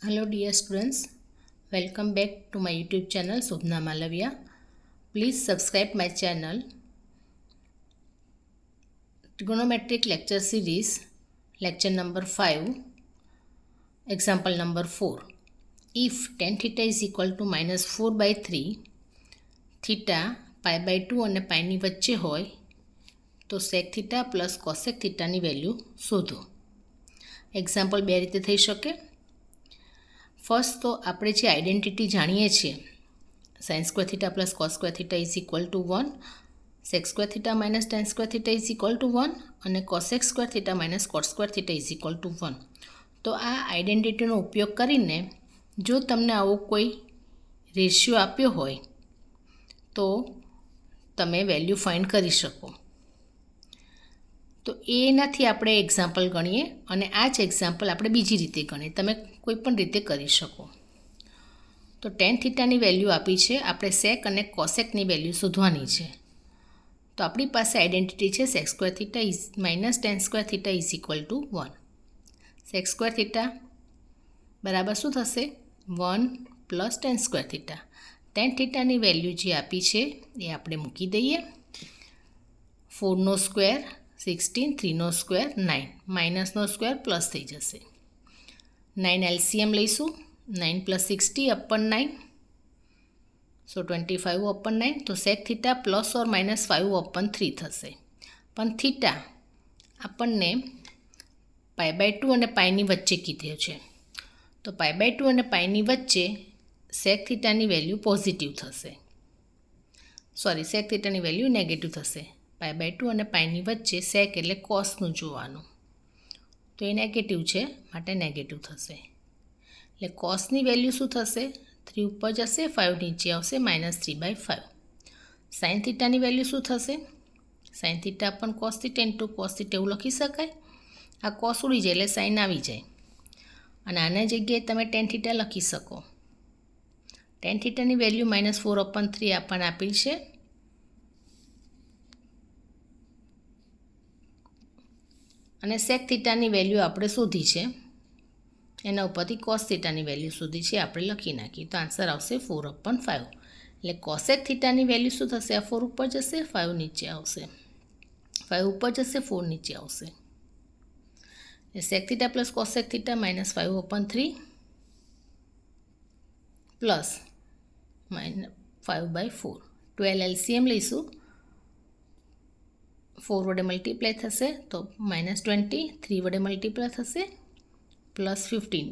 Hello dear students, welcome back to my YouTube channel Shobna Malavia. Please subscribe my channel. Trigonometric lecture series, lecture number 5, example number 4. If tan theta is equal to minus 4 by 3, theta pi by 2 અને પાઈની વચ્ચે હોય તો sec theta plus cosec theta ની value શોધો. Example બે રીતે થઈ શકે. ફર્સ્ટ તો આપણે જે આઈડેન્ટિટી જાણીએ છીએ sin square theta plus cos square theta is equal to 1, sec square theta minus tan square theta is equal to 1 અને cosec square theta minus cot square theta is equal to 1. તો આ આઈડેન્ટિટીનો ઉપયોગ કરીને જો તમને આવો કોઈ રેશિયો આપ્યો હોય તો તમે વેલ્યુ ફાઇન્ડ કરી શકો. તો એનાથી આપણે એક્ઝામ્પલ ગણીએ અને આ જ એક્ઝામ્પલ આપણે બીજી રીતે ગણીએ. તમે કોઈ પણ રીતે કરી શકો. તો ટેન થીટાની વેલ્યુ આપી છે, આપણે સેક અને કોસેકની વેલ્યુ શોધવાની છે. તો આપણી પાસે આઈડેન્ટિટી છે sec square theta is minus tan square theta is equal to 1. Sec square theta બરાબર શું થશે? 1 plus tan square theta. Tan થીટાની વેલ્યુ જે આપી છે એ આપણે મૂકી દઈએ. 4નો સ્ક્વેર 16, 3નો સ્ક્વેર 9, માઇનસનો સ્ક્વેર પ્લસ થઈ જશે. 9 એલસીએમ લઈશું. 9 પ્લસ 60 અપન 9, સો 25 અપન 9. તો sec theta plus or minus 5 upon 3 થશે. પણ થીટા આપણને પાઈ બાય 2 અને પાઈની વચ્ચે કીધું છે. તો પાઈ બાય 2 અને પાઈની વચ્ચે સેક થીટાની વેલ્યુ પોઝિટિવ થશે. સેક થીટાની વેલ્યુ નેગેટિવ થશે. પાઈ બાય 2 અને પાઈની વચ્ચે સેક એટલે કોસનું જોવાનું. તો એ નેગેટિવ છે માટે નેગેટિવ થશે. એટલે કોસની વેલ્યુ શું થશે? 3 ઉપર જશે, 5 નીચે આવશે, -3/5. સાઇન થીટાની વેલ્યુ શું થશે? સાઇન થીટા પણ cos theta into cos theta એવું લખી શકાય. આ કોસ ઉડી જાય એટલે સાઇન આવી જાય. અને આના જગ્યાએ તમે ટેન થીટા લખી શકો. ટેન થીટાની વેલ્યુ -4/3 આપણને આપેલ છે. અને સેક થીટાની વેલ્યુ આપણે શોધી છે. એના ઉપરથી કોસ થીટાની વેલ્યુ શોધી છે, આપણે લખી નાખીએ. તો આન્સર આવશે 4/5. એટલે કોસેક થીટાની વેલ્યુ શું થશે? આ 4 ઉપર જશે, 5 નીચે આવશે. 5 ઉપર જશે, 4 નીચે આવશે. એટલે sec theta plus cosec theta -5/3 plus -5/4. 12 LCM લઈશું. 4 વડે મલ્ટીપ્લાય થશે તો -20, 3 વડે મલ્ટીપ્લાય થશે +15,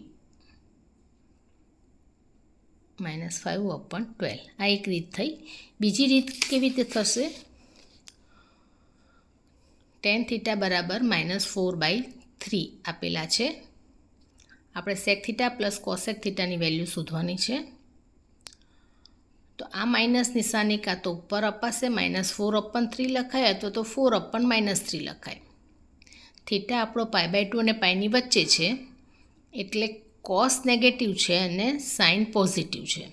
-5/12. આ એક રીત થઈ. બીજી રીત કેવી રીતે થશે? ટેન થીટા બરાબર -4/3 આપેલા છે. આપણે સેક થીટા પ્લસ કોસેક થીટાની વેલ્યુ શોધવાની છે. તો આ માઇનસ નિશાની કાં તો ઉપર અપાશે, -4/3 લખાય, અથવા તો 4/-3 લખાય. થીટા આપણો પાઈ બાય 2 અને પાઈની વચ્ચે છે એટલે કોસ નેગેટિવ છે અને સાઇન પોઝિટિવ છે.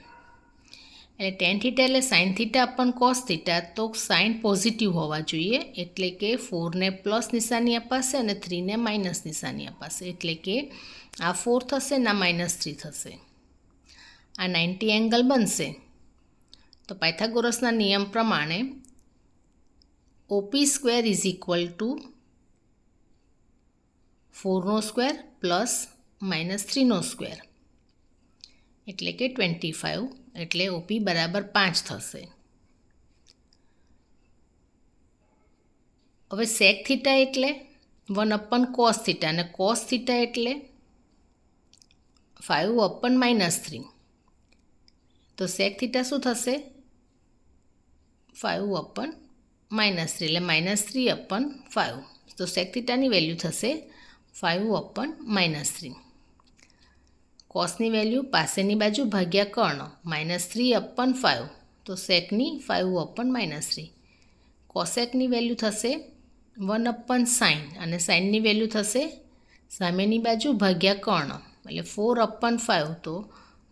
એટલે ટેન થીટા એટલે સાઇન થીટા અપન કોસ થીટા, તો સાઇન પોઝિટિવ હોવા જોઈએ. એટલે કે 4ને પ્લસ નિશાની અપાશે અને 3ને માઇનસ નિશાની અપાશે. એટલે કે આ 4 થશે ને આ -3 થશે. આ 90 એંગલ બનશે. તો પાયથાગોરસના નિયમ પ્રમાણે OP² ઇઝ ઇક્વલ ટુ 4નો સ્ક્વેર પ્લસ -3નો સ્ક્વેર એટલે કે 25. એટલે OP બરાબર 5 થશે. હવે સેક થીટા એટલે 1/cos થીટા અને કોસ થીટા એટલે 5/-3. તો સેક થીટા શું થશે? 5/-3 એટલે -3/5. તો સેક થીટાની વેલ્યુ થશે 5/-3. કોસની વેલ્યુ પાસેની બાજુ ભાગ્યા કર્ણ, -3/5. તો સેકની 5/-3. કોસેકની વેલ્યુ થશે 1/sin અને સાઇનની વેલ્યુ થશે સામેની બાજુ ભાગ્યા કર્ણ એટલે 4/5. તો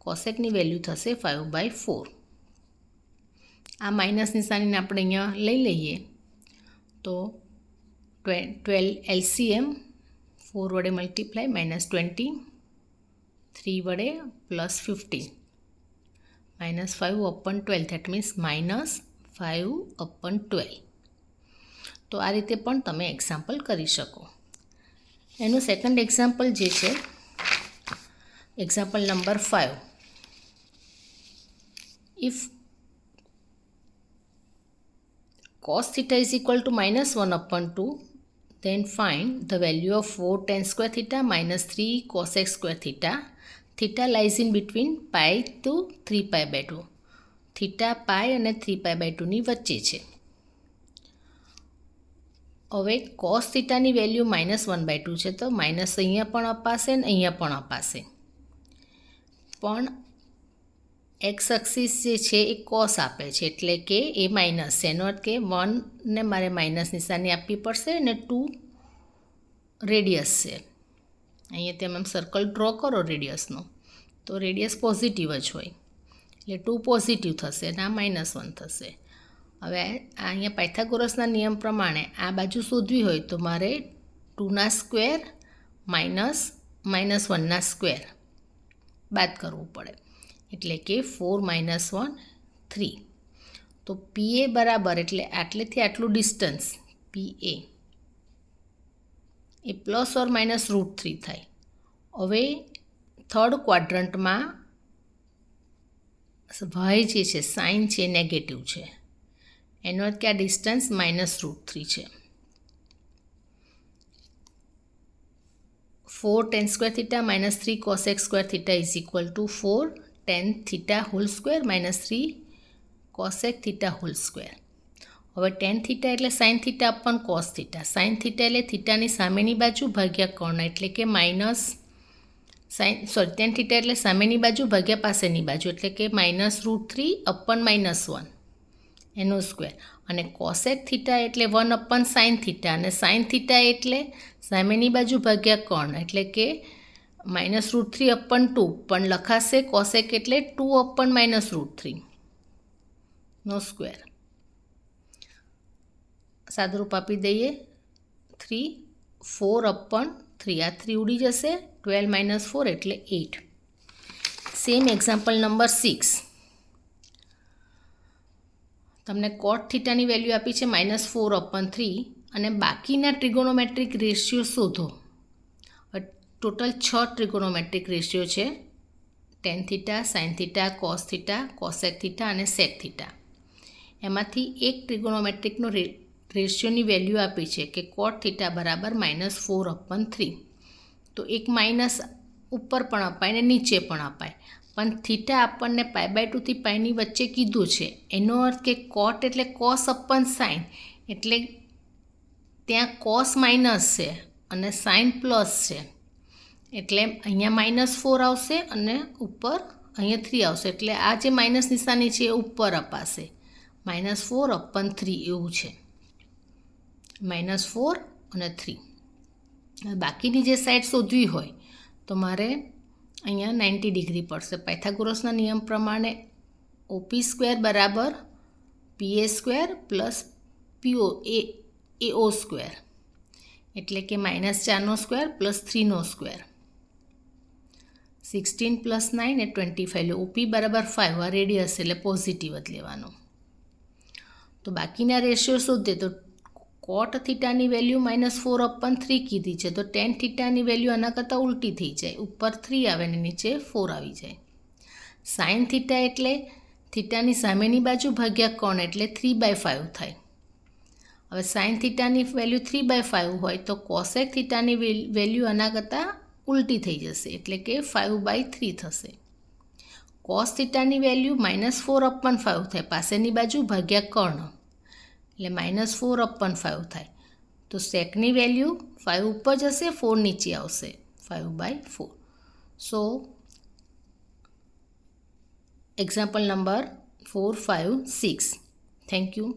કોસેકની વેલ્યુ થશે 5/4. આ માઇનસ નિશાનીને આપણે અહીંયા લઈ લઈએ તો 12 એલસીએમ 4 વડે મલ્ટીપ્લાય, -20, 3 વડે +15 -5/12 ધેટ મીન્સ -5/12. તો આ રીતે પણ તમે એક્ઝામ્પલ કરી શકો. એનું સેકન્ડ એક્ઝામ્પલ જે છે example number 5. If cos theta is equal to -1/2, then find the value of 4 tan square theta minus 3 cosec square theta. Theta lies in between pi to 3π/2. Theta પાઈ અને 3π/2 ની વચ્ચે છે. હવે cos થીટાની વેલ્યુ -1/2 છે તો minus અહીંયા પણ અપાશે ને અહીંયા પણ અપાશે. પણ એક્સ એક્સિસ જે છે એ કોસ આપે છે એટલે કે એ માઇનસ છે. એનો અર્થ કે 1 ને મારે માઇનસ નિશાની આપવી પડશે અને 2 રેડિયસ છે. અહીંયા તમે સર્કલ ડ્રો કરો રેડિયસનો તો રેડિયસ પોઝિટિવ જ હોય એટલે 2 પોઝિટિવ થશે અને આ -1 થશે. હવે અહીંયા પાયથાગોરસના નિયમ પ્રમાણે આ બાજુ શોધવી હોય તો મારે 2ના સ્ક્વેર માઇનસ -1ના સ્ક્વેર બાદ કરવું પડે એટલે કે 4 - 1 3. તો PA બરાબર એટલે આટલેથી આટલું ડિસ્ટન્સ PA એ ±√3 થાય. હવે થર્ડ ક્વાડ્રન્ટમાં y જે છે સાઇન છે નેગેટિવ છે એનો અર્થ કે આ ડિસ્ટન્સ -√3 છે. 4 tan square theta minus 3 cosec square theta is equal to 4 tan theta whole square minus 3 cosec theta whole square. હવે tan theta એટલે sin theta upon cos theta. sin theta એટલે થીટાની સામેની બાજુ ભાગ્યા કર્ણ એટલે કે tan theta એટલે સામેની બાજુ ભાગ્યા પાસેની બાજુ એટલે કે -√3 upon -1 એનો સ્ક્વેર. અને cosec theta એટલે 1 / sin theta અને sin theta એટલે સામેની બાજુ ભાગ્યા કર્ણ એટલે કે -√3 upon 2 પણ લખાશે cosec એટલે 2 upon -√3 નો સ્ક્વેર. સાદુરૂપ આપી દઈએ 3 4 upon 3 આ 3 ઉડી જશે 12 - 4 એટલે 8. Same example number 6. તમને cot થીટાની વેલ્યુ આપી છે -4/3 અને બાકીના ટ્રિગોનોમેટ્રિક રેશિયો શોધો. ટોટલ 6 ટ્રિગોનોમેટ્રિક રેશિયો છે tan theta sin theta cos theta cosec theta અને sec થીટા. એમાંથી એક ટ્રિગોનોમેટ્રિકનો રેશિયોની વેલ્યુ આપી છે કે cot થીટા બરાબર -4/3. તો એક માઇનસ ઉપર પણ અપાય ને નીચે પણ અપાય પણ થીટા આપણને π/2 થી પાઈની વચ્ચે કીધું છે એનો અર્થ કે cot એટલે cos upon sin એટલે ત્યાં cos માઇનસ છે અને sin પ્લસ છે એટલે અહીંયા -4 આવશે અને ઉપર અહીંયા 3 આવશે એટલે આ જે માઇનસ નિશાની છે એ ઉપર અપાશે -4/3 એવું છે -4 અને 3. બાકીની જે સાઈડ શોધવી હોય તો મારે અહીંયા 90 ડિગ્રી પડશે. પાયથાગોરસના નિયમ પ્રમાણે OP² બરાબર PA² પ્લસ AO² એટલે કે -4નો સ્ક્વેર પ્લસ 3નો સ્ક્વેર 16 + 9 એ 25. OP બરાબર 5 આ રેડિયસ એટલે પોઝિટિવ જ લેવાનો. તો બાકીના રેશિયો શોધે તો cot થીટાની વેલ્યુ -4/3 કીધી છે તો tan થીટાની વેલ્યુ આના કરતાં ઉલટી થઈ જાય ઉપર 3 આવે ને નીચે 4 આવી જાય. sin થીટા એટલે થીટાની સામેની બાજુ ભાગ્યા કર્ણ એટલે 3/5 થાય. હવે sin થીટાની વેલ્યુ 3/5 હોય તો cosec થીટાની વેલ્યુ આના કરતાં ઉલટી થઈ જશે એટલે કે 5/3 થશે. cos થીટાની વેલ્યુ -4/5 થાય પાસેની બાજુ ભાગ્યા કર્ણ એટલે -4/5 થાય. તો સેકની વેલ્યુ 5 ઉપર જશે 4 નીચે આવશે 5/4. સો એક્ઝામ્પલ નંબર 4, 5, 6. Thank you.